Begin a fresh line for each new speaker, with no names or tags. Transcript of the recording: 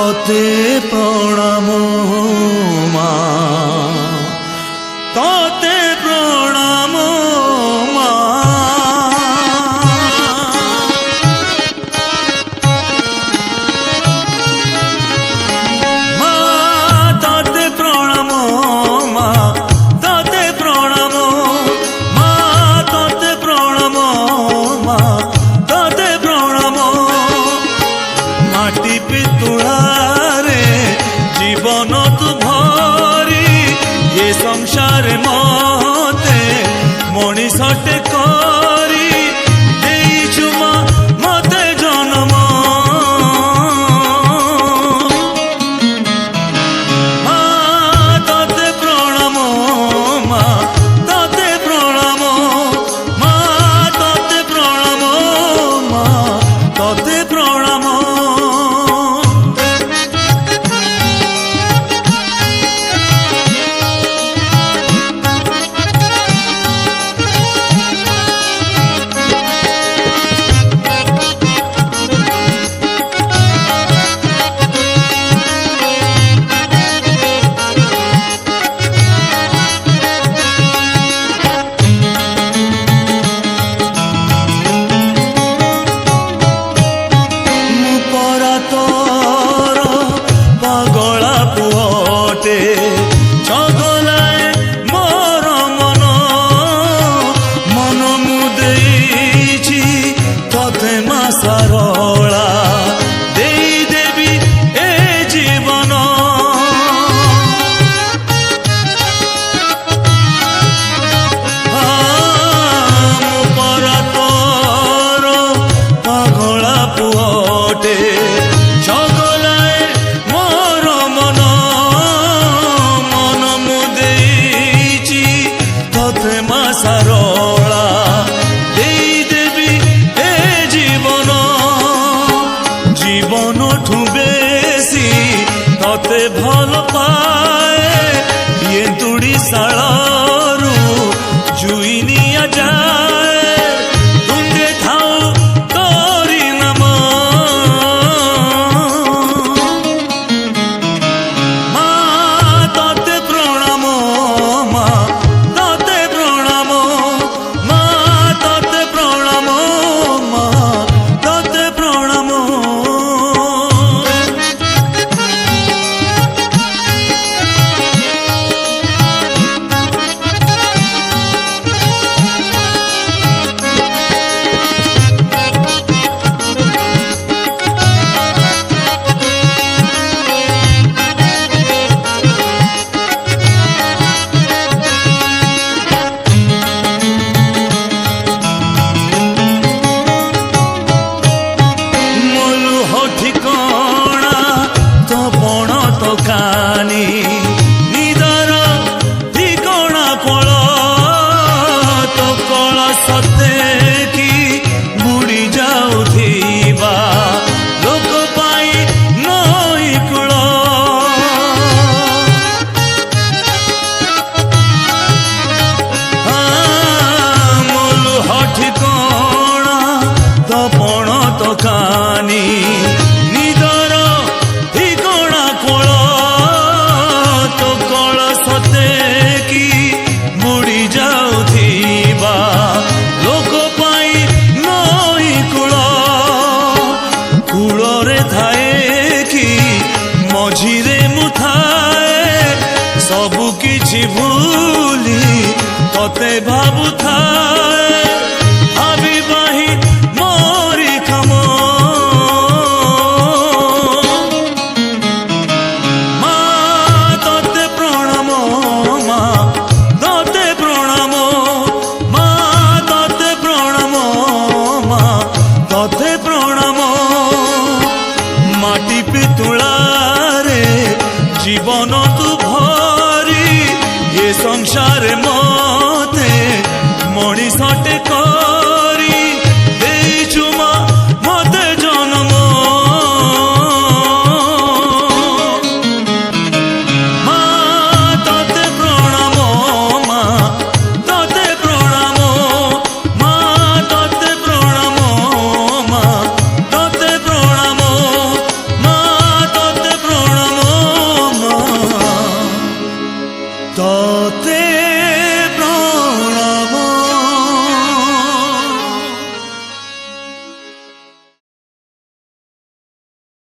तोते प्रणाम मा तोते प्रणाम मा तोते प्रणाम मा तोते प्रणाम मा तोते प्रणाम मा तोते प्रणाम माटी पितुळा रे जीवन तू भरी ये संसार मते मनीषटे करी देइछु मा मते जन्म मा तोते प्रणाम मा तोते प्रणाम मा तोते प्रणाम मा तोते प्रणाम सरला दे देवी ए जीवन पर तोर पगला पुअटे चगलाए मोर मन मन मुदेची तोते मा सरला जीवन ठू बेसी तोते भल पाए ये तुड़ी शालू जुईनिया जाए तुंडे थाऊ तोरी नाम मा तोते प्रणाम मा तोते प्रणाम मा तोते प्रणाम मा तोते प्रणाम निदर ठिकणा कोल तो कोल सते कि बुड़ी जाउथिबा लोक पाई नई कूल मूल ठिकणा तो पण तो कानी निदर ठिकणा कोल तो कल सते कि बुड़ी जाउथिबा लोक पाई नई कूल कूल रे थाए कि मझिरे मुथाए सबु किछि भूली तोते भाबुथाए भाबिबाही मोरी खम तोते प्रणाम माटी पितुळा रे जीवन तू भरी ये संसार म